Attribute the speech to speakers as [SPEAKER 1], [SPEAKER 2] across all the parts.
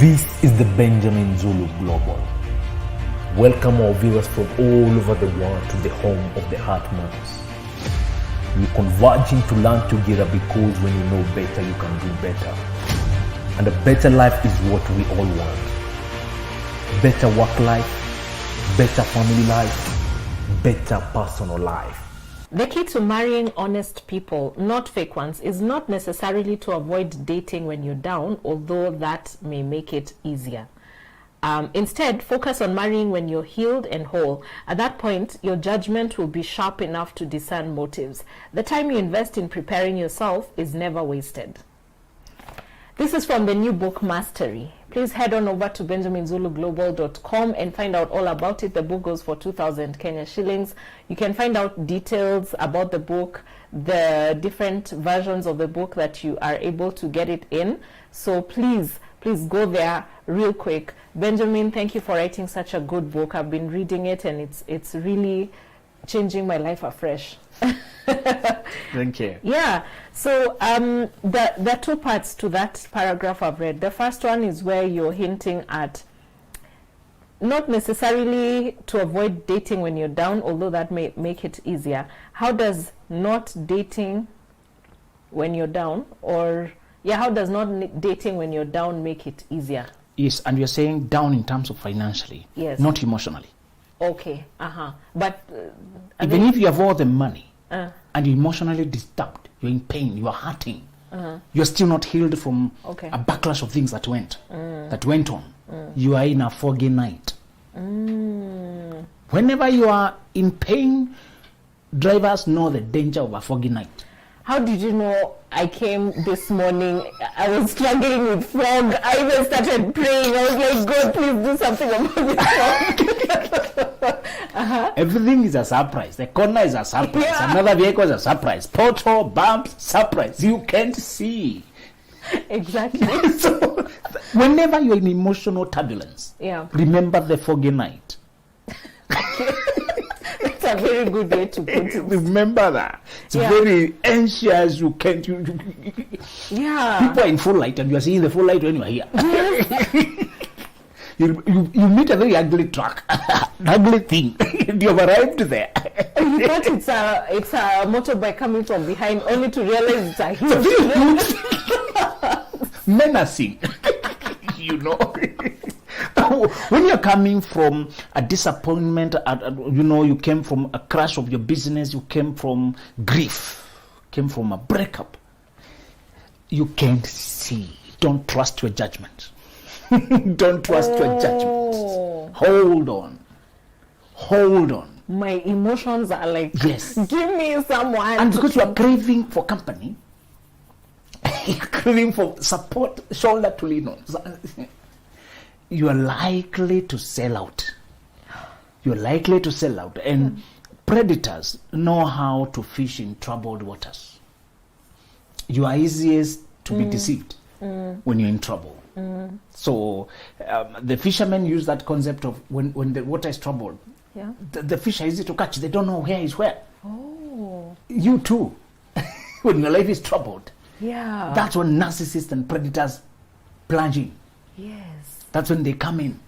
[SPEAKER 1] This is the Benjamin Zulu Global. Welcome our viewers from all over the world to the home of the Heartmans. We're converging to learn together because when you know better, you can do better. And a better life is what we all want. Better work life, better family life, better personal life.
[SPEAKER 2] The key to marrying honest people, not fake ones, is not necessarily to avoid dating when you're down, although that may make it easier. Instead, focus on marrying when you're healed and whole. At that point, your judgment will be sharp enough to discern motives. The time you invest in preparing yourself is never wasted. This is from the new book, Mastery. Please head on over to benjaminzuluglobal.com and find out all about it. The book goes for 2,000 Kenya shillings. You can find out details about the book, the different versions of the book that you are able to get it in. So please go there real quick. Benjamin, thank you for writing such a good book. I've been reading it and it's really changing my life afresh.
[SPEAKER 1] Thank you.
[SPEAKER 2] Yeah. So there are two parts to that paragraph I've read. The first one is where you're hinting at not necessarily to avoid dating when you're down, although that may make it easier. How does not dating when you're down, how does not dating when you're down make it easier?
[SPEAKER 3] Yes, and you're saying down in terms of financially,
[SPEAKER 2] yes,
[SPEAKER 3] not emotionally.
[SPEAKER 2] Okay, but
[SPEAKER 3] even if you have all the money and you're emotionally disturbed, you're in pain, you are hurting, you're still not healed from a backlash of things that went on. You are in a foggy night. Whenever you are in pain, drivers know the danger of a foggy night.
[SPEAKER 2] How did you know I came this morning? I was struggling with fog. I even started praying. I was like, God, please do something about this fog.
[SPEAKER 3] Everything is a surprise. The corner is a surprise.
[SPEAKER 2] Yeah.
[SPEAKER 3] Another vehicle is a surprise. Pothole, bumps, surprise. You can't see.
[SPEAKER 2] Exactly.
[SPEAKER 3] So, whenever you're in emotional turbulence, remember the foggy night.
[SPEAKER 2] That's a very good way to put it.
[SPEAKER 3] Remember that. It's very anxious. You can't. People are in full light, and you are seeing the full light when you are here.
[SPEAKER 2] Yes.
[SPEAKER 3] you meet a very ugly truck, an ugly thing. You have arrived there.
[SPEAKER 2] You thought it's a motorbike coming from behind, only to realize it's a huge
[SPEAKER 3] menacing. When you're coming from a disappointment, you came from a crash of your business, you came from grief, came from a breakup, you can't see. Don't trust your judgment. Don't trust your judgment. Hold on.
[SPEAKER 2] My emotions are like,
[SPEAKER 3] yes,
[SPEAKER 2] give me someone.
[SPEAKER 3] And because you are craving for company, you're craving for support, shoulder to lean on, you are likely to sell out. And predators know how to fish in troubled waters. You are easiest to be deceived when you're in trouble. So the fishermen use that concept of when the water is troubled, the fish are easy to catch. They don't know where is where.
[SPEAKER 2] Oh.
[SPEAKER 3] You too, when your life is troubled.
[SPEAKER 2] Yeah.
[SPEAKER 3] That's when narcissists and predators plunge in.
[SPEAKER 2] Yes.
[SPEAKER 3] That's when they come in.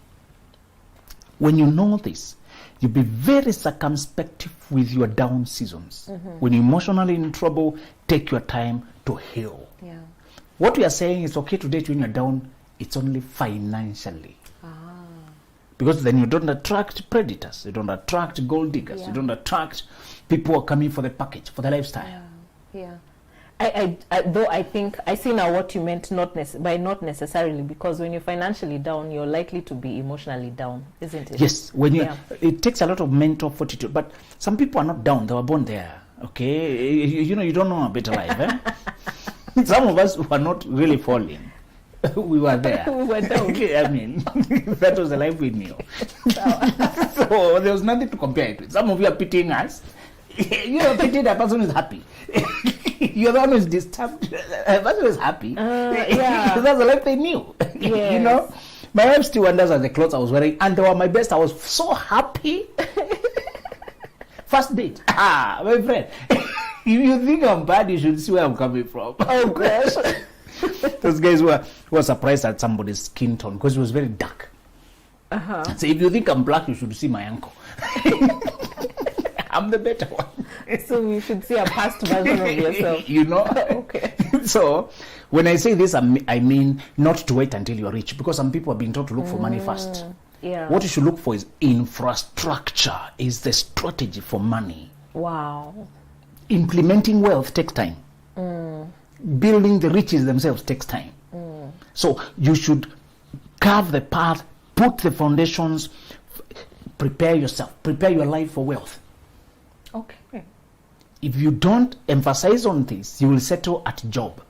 [SPEAKER 3] When you know this, you'll be very circumspect with your down seasons. When you're emotionally in trouble, take your time to heal.
[SPEAKER 2] Yeah.
[SPEAKER 3] What we are saying is okay to date when you're down, it's only financially. Because then you don't attract predators, you don't attract gold diggers, you don't attract people who are coming for the package, for the lifestyle.
[SPEAKER 2] Yeah. Though I think I see now what you meant not necessarily, because when you're financially down, you're likely to be emotionally down, isn't it?
[SPEAKER 3] Yes, it takes a lot of mental fortitude. But some people are not down; they were born there. Okay, you don't know a better life. Eh? Some of us were not really falling; we were there.
[SPEAKER 2] We were down.
[SPEAKER 3] I mean, that was the life we knew. So there was nothing to compare it with. Some of you are pitying us. You are pitying the person who is happy. You're the one who's disturbed. The person who is happy. That's the life they knew.
[SPEAKER 2] Yes.
[SPEAKER 3] My wife still wonders at the clothes I was wearing, and they were my best. I was so happy. First date. My friend. If you think I'm bad, you should see where I'm coming from.
[SPEAKER 2] Oh gosh.
[SPEAKER 3] Those guys were surprised at somebody's skin tone because it was very dark. So if you think I'm black, you should see my uncle. I'm the better one.
[SPEAKER 2] So you should see a past version of yourself.
[SPEAKER 3] You know?
[SPEAKER 2] Okay.
[SPEAKER 3] So when I say this, I mean not to wait until you're rich, because some people have been taught to look for money first.
[SPEAKER 2] Yeah.
[SPEAKER 3] What you should look for is infrastructure, is the strategy for money.
[SPEAKER 2] Wow.
[SPEAKER 3] Implementing wealth takes time. Building the riches themselves takes time. So you should carve the path, put the foundations, prepare yourself, prepare your life for wealth.
[SPEAKER 2] Okay.
[SPEAKER 3] If you don't emphasize on this, you will settle at job.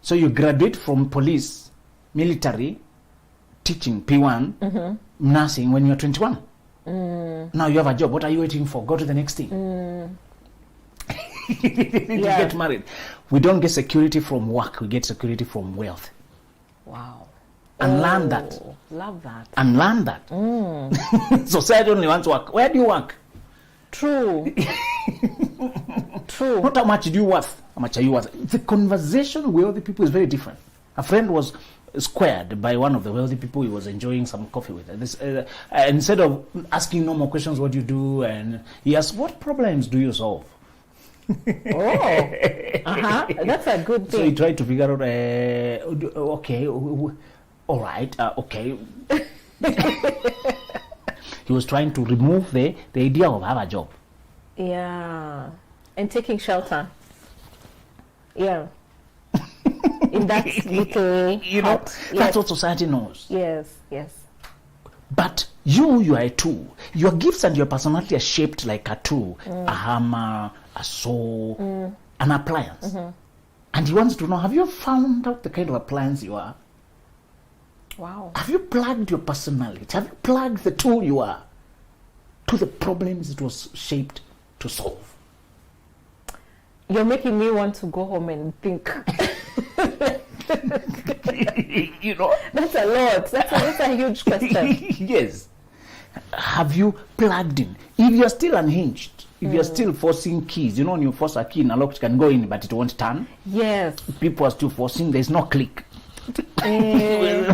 [SPEAKER 3] So you graduate from police, military, teaching, P1, nursing when you're 21. Now you have a job. What are you waiting for? Go to the next thing. You get married. We don't get security from work. We get security from wealth.
[SPEAKER 2] Wow.
[SPEAKER 3] And learn that.
[SPEAKER 2] Love that.
[SPEAKER 3] And learn that. Society only wants work. Where do you work?
[SPEAKER 2] True. True.
[SPEAKER 3] Not how much do you worth. How much are you worth? The conversation with wealthy people is very different. A friend was squared by one of the wealthy people he was enjoying some coffee with. Instead of asking no more questions, what do you do? And he asked, what problems do you solve?
[SPEAKER 2] That's a good
[SPEAKER 3] So he
[SPEAKER 2] thing.
[SPEAKER 3] tried to figure out, okay, all right, okay. He was trying to remove the idea of have a job.
[SPEAKER 2] Yeah. And taking shelter. Yeah. In that little
[SPEAKER 3] You know,
[SPEAKER 2] hut.
[SPEAKER 3] that's what society knows.
[SPEAKER 2] Yes, yes.
[SPEAKER 3] But you are a tool. Your gifts and your personality are shaped like a tool, a hammer, a saw, an appliance. And he wants to know, have you found out the kind of appliance you are?
[SPEAKER 2] Wow.
[SPEAKER 3] Have you plugged your personality? Have you plugged the tool you are to the problems it was shaped to solve?
[SPEAKER 2] You're making me want to go home and think.
[SPEAKER 3] You know?
[SPEAKER 2] That's a lot. That's a huge question.
[SPEAKER 3] Yes. Have you plugged in? If you're still unhinged, if you're still forcing keys, you know, when you force a key in a lock, it can go in, but it won't turn.
[SPEAKER 2] Yes.
[SPEAKER 3] People are still forcing, there's no click.
[SPEAKER 2] And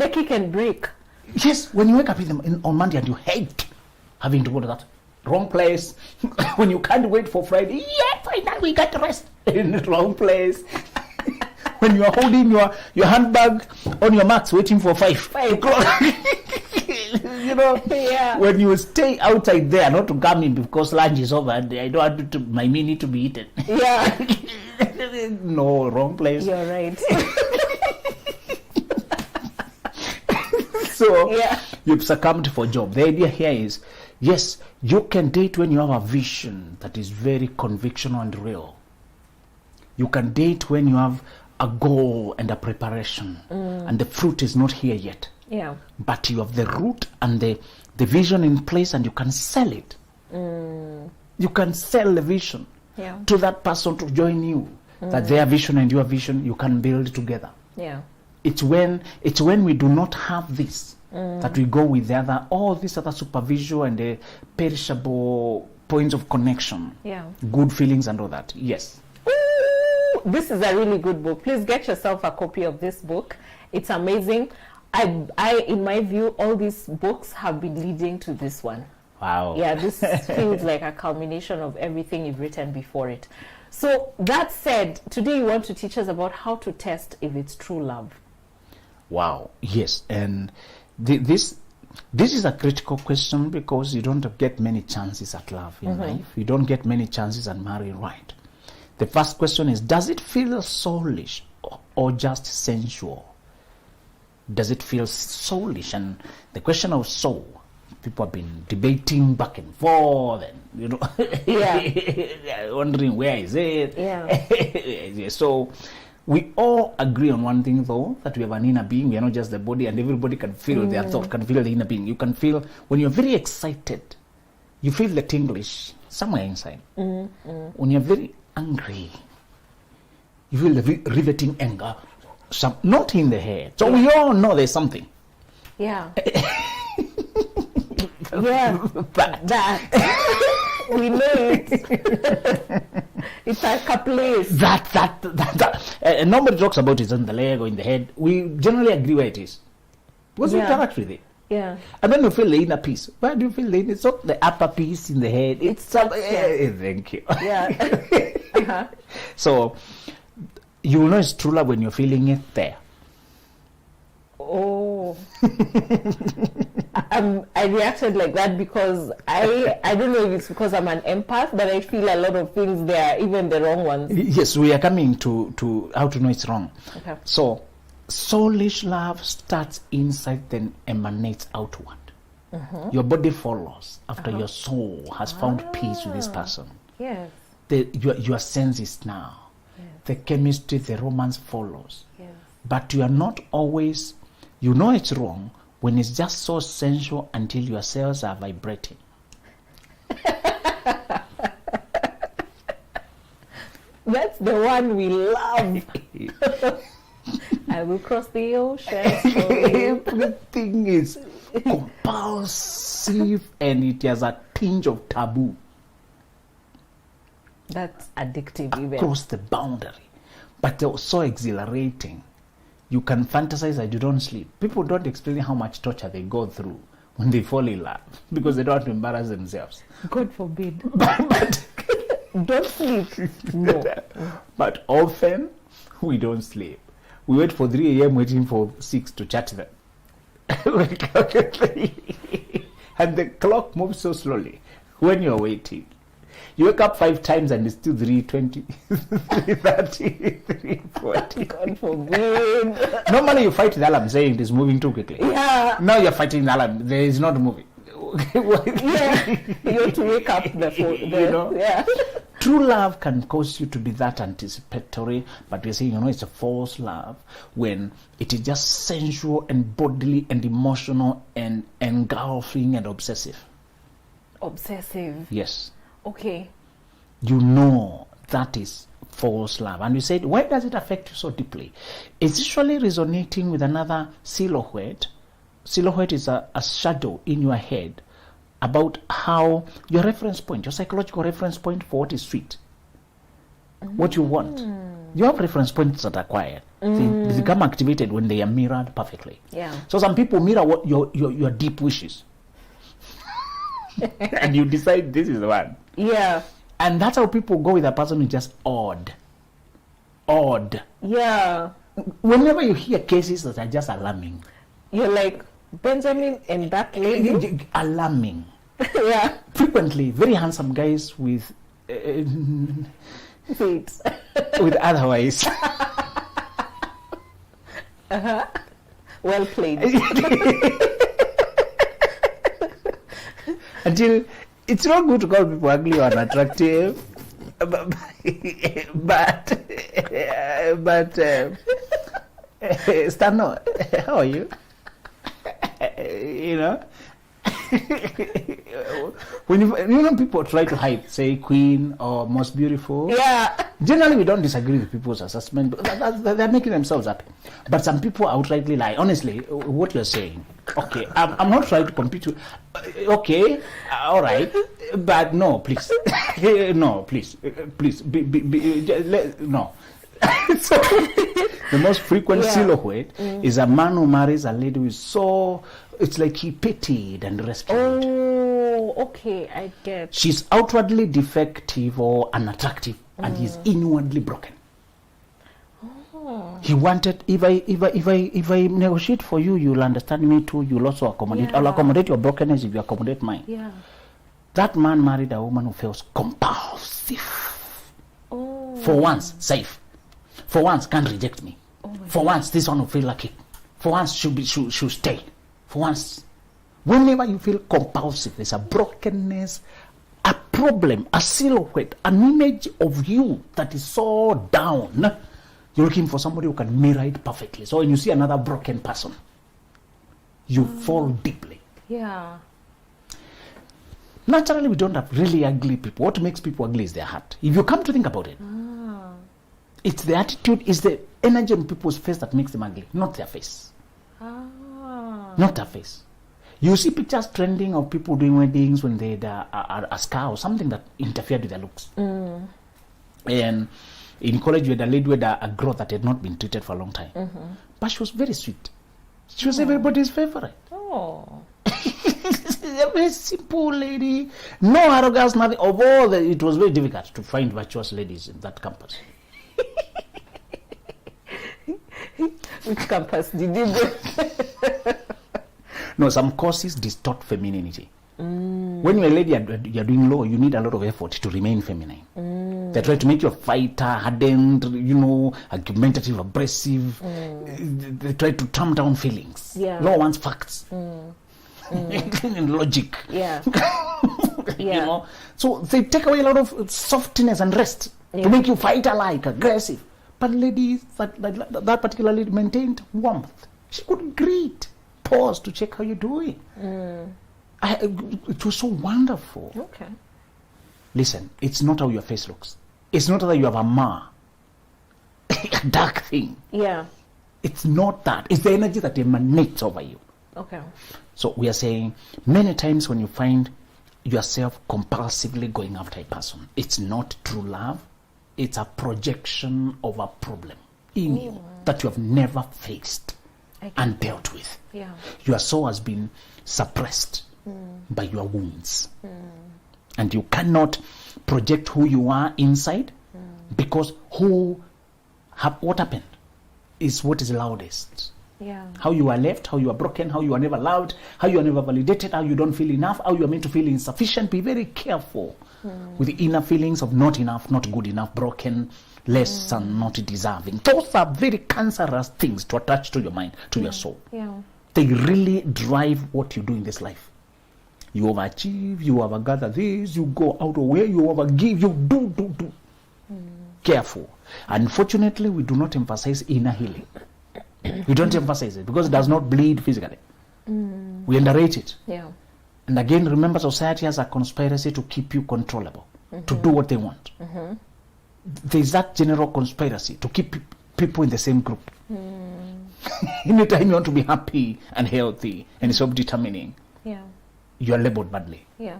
[SPEAKER 2] the key can break.
[SPEAKER 3] Yes, when you wake up on Monday and you hate having to go to that wrong place, when you can't wait for Friday, yeah, finally we got the rest in the wrong place. When you are holding your handbag on your mats waiting for 5 o'clock. You know,
[SPEAKER 2] Yeah.
[SPEAKER 3] when you stay outside there, not to come in because lunch is over, and I don't want my meal need to be eaten.
[SPEAKER 2] Yeah.
[SPEAKER 3] No, wrong place.
[SPEAKER 2] You're right.
[SPEAKER 3] So
[SPEAKER 2] Yeah.
[SPEAKER 3] you've succumbed for job. The idea here is, yes, you can date when you have a vision that is very convictional and real. You can date when you have a goal and a preparation, and the fruit is not here yet.
[SPEAKER 2] Yeah.
[SPEAKER 3] But you have the root and the vision in place, and you can sell it. You can sell the vision
[SPEAKER 2] Yeah.
[SPEAKER 3] to that person to join you. That their vision and your vision, you can build together.
[SPEAKER 2] Yeah.
[SPEAKER 3] It's when we do not have this that we go with the other, all this other superficial and the perishable points of connection.
[SPEAKER 2] Yeah.
[SPEAKER 3] Good feelings and all that. Yes.
[SPEAKER 2] Ooh, this is a really good book. Please get yourself a copy of this book. It's amazing. I in my view, all these books have been leading to this one.
[SPEAKER 3] Wow.
[SPEAKER 2] Yeah, this feels like a culmination of everything you've written before it. So that said, today you want to teach us about how to test if it's true love.
[SPEAKER 3] Wow. Yes. And this is a critical question, because you don't get many chances at love in life. You don't get many chances at marrying right. The first question is, does it feel soulish or just sensual? Does it feel soulish? And the question of soul, people have been debating back and forth, and you know, wondering where is it.
[SPEAKER 2] Yeah.
[SPEAKER 3] So we all agree on one thing, though, that we have an inner being. We are not just the body, and everybody can feel their thought, can feel the inner being. You can feel when you're very excited, you feel the tinglish somewhere inside. When you're very angry, you feel the riveting anger, not in the head. So we all know there's something.
[SPEAKER 2] Yeah. Yeah. That. We know it. It's like a place.
[SPEAKER 3] And nobody talks about it on the leg or in the head. We generally agree where it is. Because we
[SPEAKER 2] Yeah.
[SPEAKER 3] interact with it.
[SPEAKER 2] Yeah.
[SPEAKER 3] And then you feel the inner piece. Where do you feel the inner? It's not the upper piece in the head. It's some. Thank you.
[SPEAKER 2] Yeah. Uh-huh.
[SPEAKER 3] So you will know it's true love when you're feeling it there.
[SPEAKER 2] Oh. I reacted like that because I don't know if it's because I'm an empath, but I feel a lot of things there, even the wrong ones.
[SPEAKER 3] Yes, we are coming to how to know it's wrong.
[SPEAKER 2] Okay.
[SPEAKER 3] So soulish love starts inside, then emanates outward. Your body follows after your soul has found peace with this person.
[SPEAKER 2] Yes.
[SPEAKER 3] Your senses now.
[SPEAKER 2] Yes.
[SPEAKER 3] The chemistry, the romance follows.
[SPEAKER 2] Yes.
[SPEAKER 3] But you are not always, you know it's wrong when it's just so sensual until your cells are vibrating.
[SPEAKER 2] That's the one we love. I will cross the ocean.
[SPEAKER 3] Everything is compulsive and it has a tinge of taboo.
[SPEAKER 2] That's addictive even.
[SPEAKER 3] Across the boundary. But they're so exhilarating. You can fantasize that you don't sleep. People don't explain how much torture they go through when they fall in love because they don't want to embarrass themselves.
[SPEAKER 2] God forbid.
[SPEAKER 3] but
[SPEAKER 2] Don't sleep. No.
[SPEAKER 3] But often we don't sleep. We wait for 3 a.m. waiting for 6 to chat them. And the clock moves so slowly when you're waiting. You wake up 5 times and it's still 3:20, 3:30, 3:40.
[SPEAKER 2] God forbid.
[SPEAKER 3] Normally you fight the alarm saying it is moving too quickly.
[SPEAKER 2] Yeah.
[SPEAKER 3] Now you're fighting the alarm. There is not moving.
[SPEAKER 2] Yeah. You have to wake up the phone.
[SPEAKER 3] You know?
[SPEAKER 2] Yeah.
[SPEAKER 3] True love can cause you to be that anticipatory, but we're saying, it's a false love when it is just sensual and bodily and emotional and engulfing and obsessive.
[SPEAKER 2] Obsessive.
[SPEAKER 3] Yes.
[SPEAKER 2] Okay.
[SPEAKER 3] You know that is false love. And we said, why does it affect you so deeply? It's usually resonating with another silhouette. Silhouette is a shadow in your head about how your reference point, your psychological reference point for what is sweet, what you want. You have reference points that are quiet. They become activated when they are mirrored perfectly.
[SPEAKER 2] Yeah.
[SPEAKER 3] So some people mirror what your deep wishes. And you decide this is the one.
[SPEAKER 2] Yeah.
[SPEAKER 3] And that's how people go with a person who's just odd. Odd.
[SPEAKER 2] Yeah.
[SPEAKER 3] Whenever you hear cases that are just alarming.
[SPEAKER 2] You're like, Benjamin and that lady.
[SPEAKER 3] Alarming.
[SPEAKER 2] Yeah.
[SPEAKER 3] Frequently, very handsome guys with
[SPEAKER 2] Wait.
[SPEAKER 3] with otherwise.
[SPEAKER 2] Well played.
[SPEAKER 3] Until it's not good to call people ugly or unattractive, but Stano, how are you? When people try to hype, say queen or most beautiful,
[SPEAKER 2] Yeah.
[SPEAKER 3] generally we don't disagree with people's assessment, but they're making themselves happy. But some people outrightly lie. Honestly, what you're saying, okay, I'm not trying to compete with, okay, all right, but no, please, no, please, no. So, the most frequent silhouette is a man who marries a lady who is so, it's like he pitied and rescued.
[SPEAKER 2] Oh, okay, I get.
[SPEAKER 3] She's outwardly defective or unattractive, and he's inwardly broken.
[SPEAKER 2] Oh.
[SPEAKER 3] He wanted, if I negotiate for you, you'll understand me too. You'll also accommodate.
[SPEAKER 2] Yeah.
[SPEAKER 3] I'll accommodate your brokenness if you accommodate mine.
[SPEAKER 2] Yeah.
[SPEAKER 3] That man married a woman who feels compulsive.
[SPEAKER 2] Oh.
[SPEAKER 3] For once, safe. For once, can't reject me. For once, this one will feel lucky. For once, should stay. For once, whenever you feel compulsive, there's a brokenness, a problem, a silhouette, an image of you that is so down. You're looking for somebody who can mirror it perfectly. So when you see another broken person, you fall deeply.
[SPEAKER 2] Yeah.
[SPEAKER 3] Naturally, we don't have really ugly people. What makes people ugly is their heart. If you come to think about it, it's the attitude, it's the energy on people's face that makes them ugly, not their face. Not their face. You see pictures trending of people doing weddings when they had a scar or something that interfered with their looks. And in college, we had a lady with a girl that had not been treated for a long time. But she was very sweet. She was everybody's favorite.
[SPEAKER 2] Oh.
[SPEAKER 3] A very simple lady. No arrogance, nothing. Although it was very difficult to find virtuous ladies in that campus.
[SPEAKER 2] Which campus did you go?
[SPEAKER 3] No, some courses distort femininity. When you're a lady, you're doing law, you need a lot of effort to remain feminine. They try to make you a fighter, hardened, argumentative, abrasive. They try to tamp down feelings.
[SPEAKER 2] Yeah.
[SPEAKER 3] Law wants facts. And logic.
[SPEAKER 2] Yeah.
[SPEAKER 3] So they take away a lot of softness and rest to make you fighter-like, aggressive. But ladies, that particular lady maintained warmth. She could greet, pause to check how you're doing. It was so wonderful.
[SPEAKER 2] Okay.
[SPEAKER 3] Listen, it's not how your face looks. It's not that you have a dark thing.
[SPEAKER 2] Yeah.
[SPEAKER 3] It's not that. It's the energy that emanates over you.
[SPEAKER 2] Okay.
[SPEAKER 3] So we are saying many times when you find yourself compulsively going after a person, it's not true love. It's a projection of a problem in you that you have never faced and dealt with.
[SPEAKER 2] Yeah.
[SPEAKER 3] Your soul has been suppressed by your wounds. And you cannot project who you are inside because what happened is what is loudest.
[SPEAKER 2] Yeah.
[SPEAKER 3] How you are left, how you are broken, how you are never loved, how you are never validated, how you don't feel enough, how you are meant to feel insufficient. Be very careful with the inner feelings of not enough, not good enough, broken, less than, not deserving. Those are very cancerous things to attach to your mind, to your soul.
[SPEAKER 2] Yeah.
[SPEAKER 3] They really drive what you do in this life. You overachieve, you overgather this, you go out of where, you overgive, you do. Careful. Unfortunately, we do not emphasize inner healing. We don't emphasize it because it does not bleed physically. We underrate it.
[SPEAKER 2] Yeah.
[SPEAKER 3] And again, remember, society has a conspiracy to keep you controllable, to do what they want. There's that general conspiracy to keep people in the same group. Anytime you want to be happy and healthy and self-determining, you are labeled badly.
[SPEAKER 2] Yeah.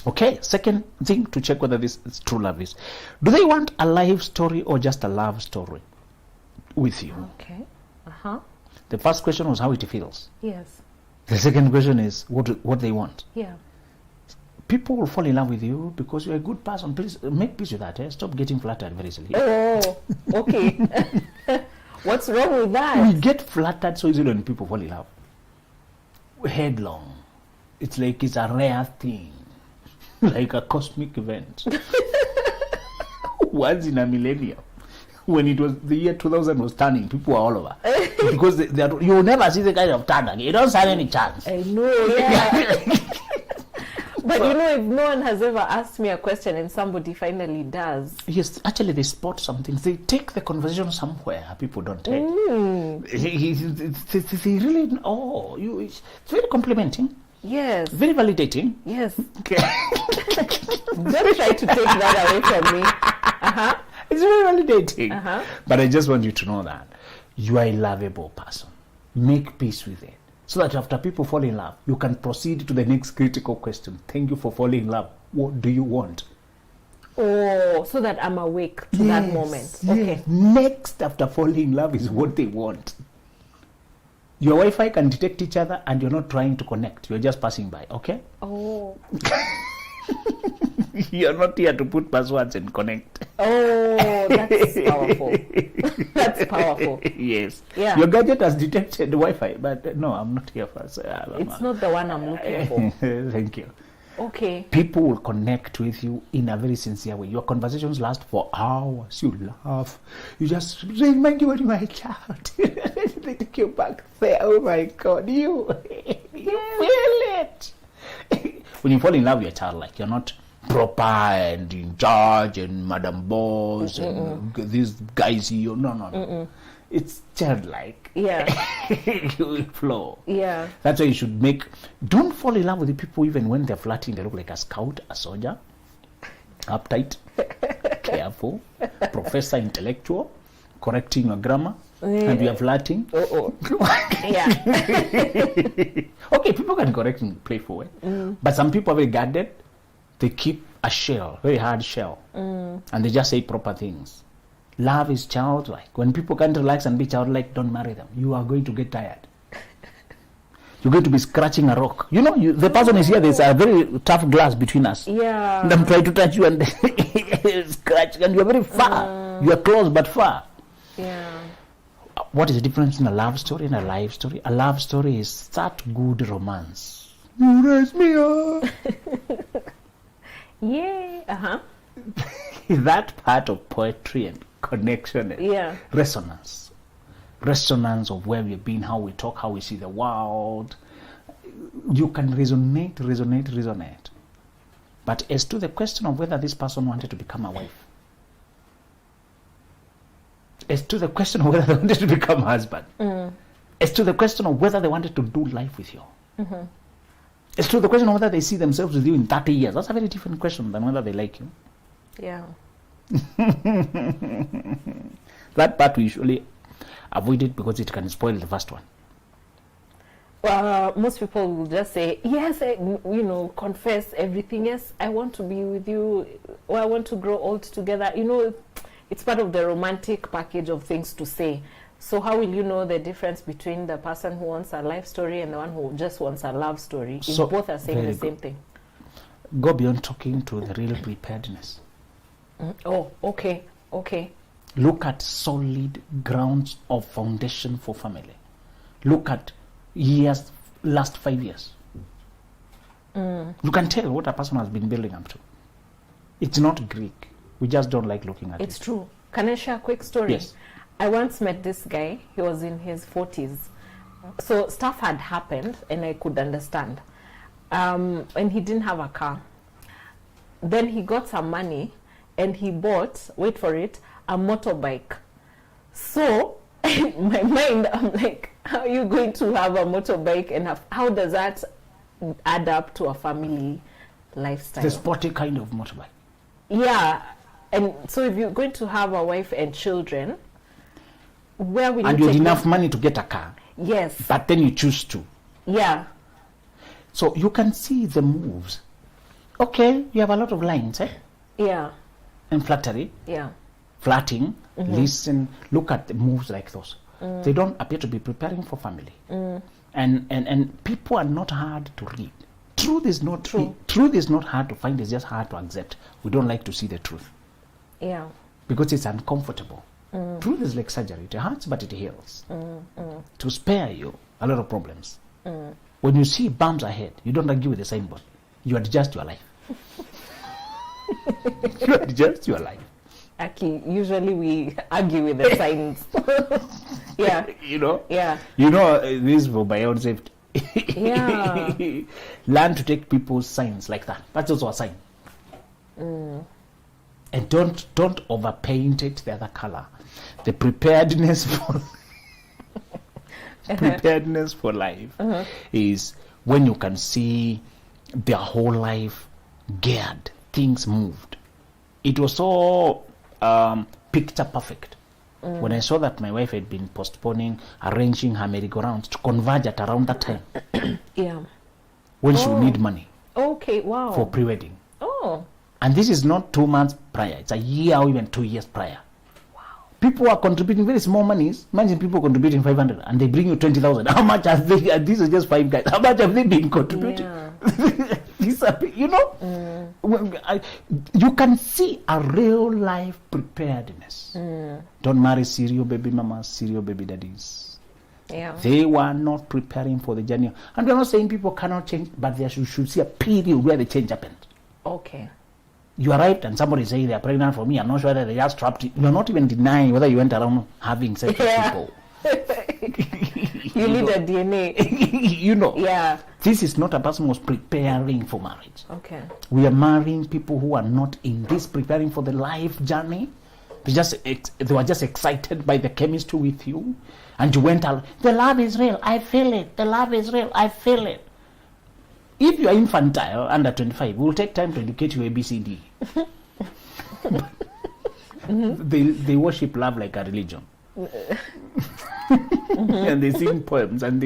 [SPEAKER 3] Okay, second thing to check whether this is true love is, do they want a life story or just a love story with you?
[SPEAKER 2] Okay.
[SPEAKER 3] The first question was how it feels.
[SPEAKER 2] Yes.
[SPEAKER 3] The second question is what they want.
[SPEAKER 2] Yeah.
[SPEAKER 3] People will fall in love with you because you're a good person. Please make peace with that. Stop getting flattered very easily.
[SPEAKER 2] Oh, okay. What's wrong with that?
[SPEAKER 3] We get flattered so easily when people fall in love. Headlong. It's like it's a rare thing. Like a cosmic event. Once in a millennium. When it was the year 2000 was turning, people were all over. Because you will never see the kind of turn again. You don't stand any chance.
[SPEAKER 2] I know, yeah. But if no one has ever asked me a question and somebody finally does.
[SPEAKER 3] Yes, actually they spot something. They take the conversation somewhere people don't take. They really, it's very complimenting.
[SPEAKER 2] Yes.
[SPEAKER 3] Very validating.
[SPEAKER 2] Yes.
[SPEAKER 3] Okay.
[SPEAKER 2] Don't try to take that away from me.
[SPEAKER 3] It's very validating. But I just want you to know that you are a lovable person. Make peace with it. So that after people fall in love, you can proceed to the next critical question. Thank you for falling in love. What do you want?
[SPEAKER 2] Oh, so that I'm awake to that moment.
[SPEAKER 3] Yes.
[SPEAKER 2] Okay.
[SPEAKER 3] Next after falling in love is what they want. Your Wi-Fi can detect each other and you're not trying to connect. You're just passing by, okay?
[SPEAKER 2] Oh.
[SPEAKER 3] You're not here to put passwords and connect.
[SPEAKER 2] Oh, that's powerful. That's powerful.
[SPEAKER 3] Yes.
[SPEAKER 2] Yeah.
[SPEAKER 3] Your gadget has detected Wi-Fi, but no, I'm not here for.
[SPEAKER 2] It's not the one I'm looking for.
[SPEAKER 3] Thank you.
[SPEAKER 2] Okay.
[SPEAKER 3] People will connect with you in a very sincere way. Your conversations last for hours. You laugh. You just remind you when you were a child. They take you back there. Oh my God, you feel it. When you fall in love, you're childlike. You're not proper and in charge and Madam Boss and these guys here. No. It's childlike.
[SPEAKER 2] Yeah.
[SPEAKER 3] You will flow.
[SPEAKER 2] Yeah.
[SPEAKER 3] That's why you should don't fall in love with the people even when they're flirting. They look like a scout, a soldier, uptight, careful, professor, intellectual, correcting your grammar, and you are flirting.
[SPEAKER 2] Yeah.
[SPEAKER 3] Okay, people can correct in a playful way. But some people are very guarded. They keep a shell, very hard shell, and they just say proper things. Love is childlike. When people can't relax and be childlike, don't marry them. You are going to get tired. You're going to be scratching a rock. You know, the person is here. There's a very tough glass between us.
[SPEAKER 2] Yeah.
[SPEAKER 3] And I'm trying to touch you and scratch, and you're very far. You are close but far.
[SPEAKER 2] Yeah.
[SPEAKER 3] What is the difference in a love story and a life story? A love story is that good romance. You raise me up.
[SPEAKER 2] Yeah.
[SPEAKER 3] That part of poetry and connection and resonance of where we've been, how we talk, how we see the world. You can resonate. But as to the question of whether this person wanted to become a wife, as to the question of whether they wanted to become a husband, as to the question of whether they wanted to do life with you, as to the question of whether they see themselves with you in 30 years, that's a very different question than whether they like you.
[SPEAKER 2] Yeah.
[SPEAKER 3] That part we usually avoid it because it can spoil the first one.
[SPEAKER 2] Most people will just say, yes, confess everything. Yes, I want to be with you, or I want to grow old together. It's part of the romantic package of things to say. So how will you know the difference between the person who wants a life story and the one who just wants a love story? If both are saying the same thing.
[SPEAKER 3] Go beyond talking to the real preparedness.
[SPEAKER 2] Oh, okay.
[SPEAKER 3] Look at solid grounds of foundation for family. Look at last 5 years. You can tell what a person has been building up to. It's not Greek. We just don't like looking at it.
[SPEAKER 2] It's true. Can I share a quick story?
[SPEAKER 3] Yes.
[SPEAKER 2] I once met this guy. He was in his 40s. So stuff had happened and I could understand. And he didn't have a car. Then he got some money and he bought, wait for it, a motorbike. So in my mind, I'm like, how are you going to have a motorbike and how does that add up to a family lifestyle?
[SPEAKER 3] The sporty kind of motorbike.
[SPEAKER 2] Yeah. And so if you're going to have a wife and children, where will
[SPEAKER 3] and
[SPEAKER 2] you
[SPEAKER 3] you
[SPEAKER 2] take
[SPEAKER 3] had enough money to get a car.
[SPEAKER 2] Yes.
[SPEAKER 3] But then you choose to.
[SPEAKER 2] Yeah.
[SPEAKER 3] So you can see the moves. Okay, you have a lot of lines,
[SPEAKER 2] Yeah.
[SPEAKER 3] And flattery.
[SPEAKER 2] Yeah.
[SPEAKER 3] Flirting. Listen, look at the moves like those. They don't appear to be preparing for family. And people are not hard to read. Truth is not true. Truth is not hard to find, it's just hard to accept. We don't like to see the truth.
[SPEAKER 2] Yeah.
[SPEAKER 3] Because it's uncomfortable. Truth is like surgery. It hurts, but it heals. To spare you a lot of problems. When you see bumps ahead, you don't argue with the signboard. You adjust your life. You adjust your life.
[SPEAKER 2] Aki, usually we argue with the signs. Yeah. Yeah.
[SPEAKER 3] This is for my own safety.
[SPEAKER 2] Yeah.
[SPEAKER 3] Learn to take people's signs like that. That's also a sign. And don't overpaint it the other color. The preparedness for life is when you can see their whole life geared, things moved. It was so picture perfect. When I saw that my wife had been postponing, arranging her merry-go-rounds to converge at around that time.
[SPEAKER 2] Yeah.
[SPEAKER 3] When she would need money.
[SPEAKER 2] Okay, wow.
[SPEAKER 3] For pre-wedding.
[SPEAKER 2] Oh.
[SPEAKER 3] And this is not 2 months prior. It's a year or even 2 years prior.
[SPEAKER 2] Wow.
[SPEAKER 3] People are contributing very small monies. Imagine people contributing 500 and they bring you 20,000. How much have they? And these are just 5 guys. How much have they been contributing?
[SPEAKER 2] Yeah.
[SPEAKER 3] These are, you can see a real life preparedness. Don't marry serial baby mamas, serial baby daddies.
[SPEAKER 2] Yeah.
[SPEAKER 3] They were not preparing for the journey. And we're not saying people cannot change, but they should see a period where the change happened.
[SPEAKER 2] Okay.
[SPEAKER 3] You arrived and somebody say they are pregnant for me. I'm not sure whether they just trapped you. You're not even denying whether you went around having sex with people.
[SPEAKER 2] You need a DNA. Yeah.
[SPEAKER 3] This is not a person who was preparing for marriage.
[SPEAKER 2] Okay.
[SPEAKER 3] We are marrying people who are not in this preparing for the life journey. They were just excited by the chemistry with you. And you went out, the love is real, I feel it. The love is real, I feel it. If you are infantile, under 25, it will take time to educate you ABCD. They worship love like a religion. And they sing poems and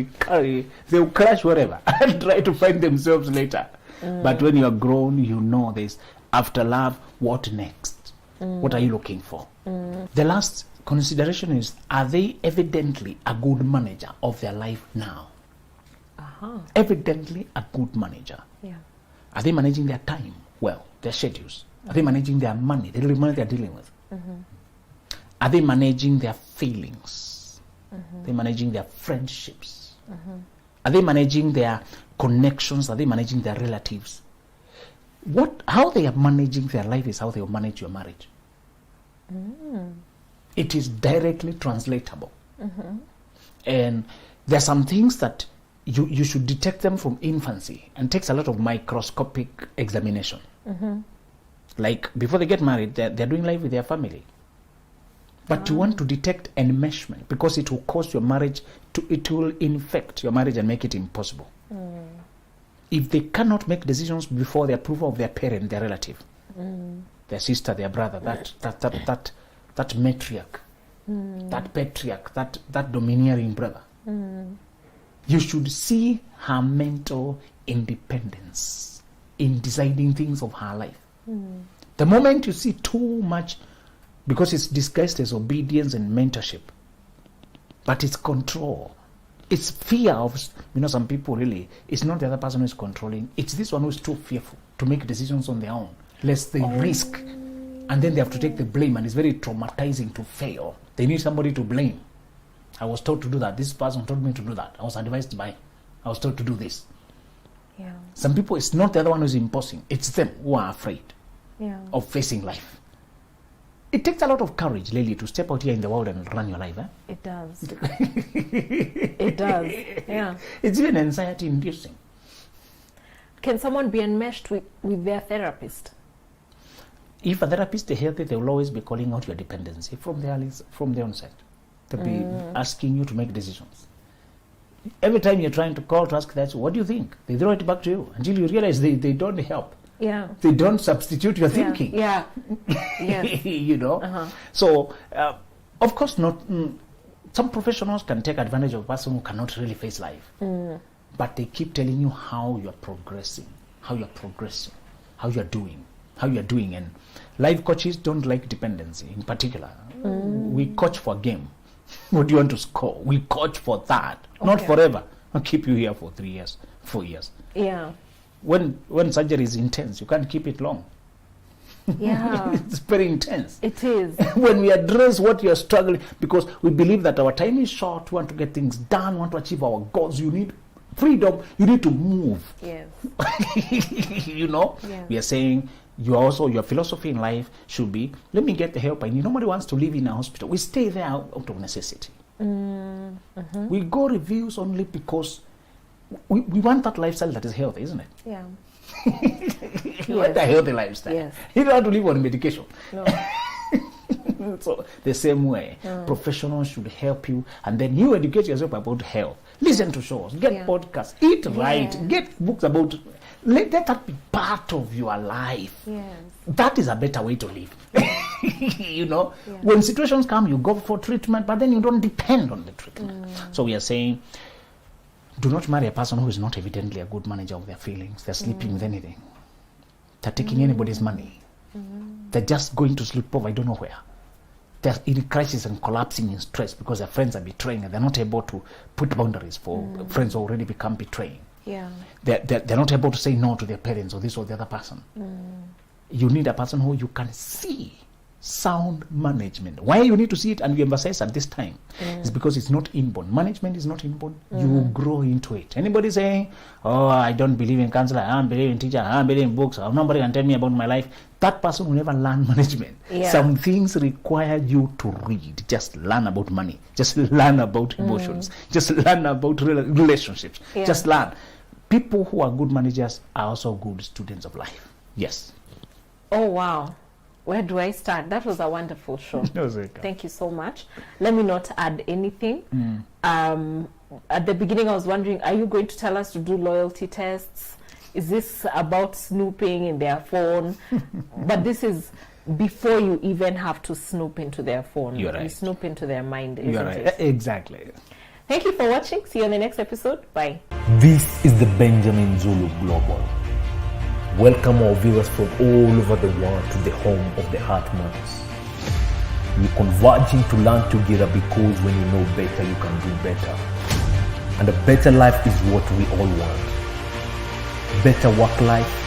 [SPEAKER 3] they'll crash wherever and try to find themselves later. But when you are grown, you know this. After love, what next? What are you looking for? The last consideration is, are they evidently a good manager of their life now? Evidently a good manager.
[SPEAKER 2] Yeah.
[SPEAKER 3] Are they managing their time well, their schedules? Are they managing their money, the money they're dealing with? Are they managing their feelings? Are they managing their friendships? Are they managing their connections? Are they managing their relatives? How they are managing their life is how they will manage your marriage. It is directly translatable. And there are some things that you should detect them from infancy, and takes a lot of microscopic examination. Like before they get married, they're doing life with their family. But you want to detect enmeshment, because it will cause your marriage it will infect your marriage and make it impossible. If they cannot make decisions before the approval of their parent, their relative, their sister, their brother, that matriarch, that patriarch, that domineering brother, you should see her mental independence in deciding things of her life. The moment you see too much, because it's disguised as obedience and mentorship, but it's control. It's fear of, some people really, it's not the other person who's controlling, it's this one who's too fearful to make decisions on their own, lest they risk, and then they have to take the blame, and it's very traumatizing to fail. They need somebody to blame. I was told to do that. This person told me to do that. I was advised by, I was told to do this.
[SPEAKER 2] Yeah.
[SPEAKER 3] Some people, it's not the other one who's imposing, it's them who are afraid of facing life. It takes a lot of courage, Lily, to step out here in the world and run your life.
[SPEAKER 2] It does. It does. Yeah.
[SPEAKER 3] It's even anxiety inducing.
[SPEAKER 2] Can someone be enmeshed with their therapist?
[SPEAKER 3] If a therapist is healthy, they will always be calling out your dependency from the onset. They'll be asking you to make decisions. Every time you're trying to call to ask that, what do you think? They throw it back to you until you realize they don't help.
[SPEAKER 2] Yeah.
[SPEAKER 3] They don't substitute your thinking.
[SPEAKER 2] Yeah. Yes.
[SPEAKER 3] So, of course, not. Some professionals can take advantage of a person who cannot really face life, but they keep telling you how you're progressing, how you're doing, and life coaches don't like dependency. In particular, we coach for a game. What do you want to score? We coach for that, not forever. I'll keep you here for 3 years, 4 years.
[SPEAKER 2] Yeah.
[SPEAKER 3] When surgery is intense, you can't keep it long.
[SPEAKER 2] Yeah.
[SPEAKER 3] It's very intense.
[SPEAKER 2] It is.
[SPEAKER 3] When we address what you're struggling, because we believe that our time is short, we want to get things done, we want to achieve our goals, you need freedom, you need to move.
[SPEAKER 2] Yes.
[SPEAKER 3] Yeah. We are saying your philosophy in life should be, let me get the help I need. Nobody wants to live in a hospital. We stay there out of necessity. We go reviews only because we want that lifestyle that is healthy, isn't it?
[SPEAKER 2] Yeah.
[SPEAKER 3] You want a healthy lifestyle.
[SPEAKER 2] Yes.
[SPEAKER 3] You don't have to live on medication.
[SPEAKER 2] No.
[SPEAKER 3] So the same way, professionals should help you, and then you educate yourself about health. Listen to shows, get podcasts, eat right, get books about. Let that be part of your life.
[SPEAKER 2] Yes.
[SPEAKER 3] That is a better way to live. When situations come, you go for treatment, but then you don't depend on the treatment. So we are saying, do not marry a person who is not evidently a good manager of their feelings. They're sleeping with anything. They're taking anybody's money. They're just going to sleep over, I don't know where. They're in crisis and collapsing in stress because their friends are betraying, and they're not able to put boundaries for friends who already become betraying.
[SPEAKER 2] Yeah.
[SPEAKER 3] They're not able to say no to their parents or this or the other person. You need a person who you can see sound management. Why you need to see it, and we emphasize at this time, is because it's not inborn. Management is not inborn. You grow into it. Anybody saying, oh, I don't believe in counselor, I don't believe in teacher, I don't believe in books, or nobody can tell me about my life, that person will never learn management. Some things require you to read. Just learn about money. Just learn about emotions. Just learn about relationships. Just learn. People who are good managers are also good students of life. Yes.
[SPEAKER 2] Oh, wow. Where do I start? That was a wonderful show. Thank you so much. Let me not add anything. At the beginning, I was wondering, are you going to tell us to do loyalty tests? Is this about snooping in their phone? But this is before you even have to snoop into their phone.
[SPEAKER 3] You're right.
[SPEAKER 2] You snoop into their mind, isn't
[SPEAKER 3] You're right.
[SPEAKER 2] it?
[SPEAKER 3] Exactly.
[SPEAKER 2] Thank you for watching. See you on the next episode. Bye.
[SPEAKER 1] This is the Benjamin Zulu Global. Welcome our viewers from all over the world to the home of the Heartmans. We're converging to learn together because when you know better, you can do better. And a better life is what we all want. Better work life,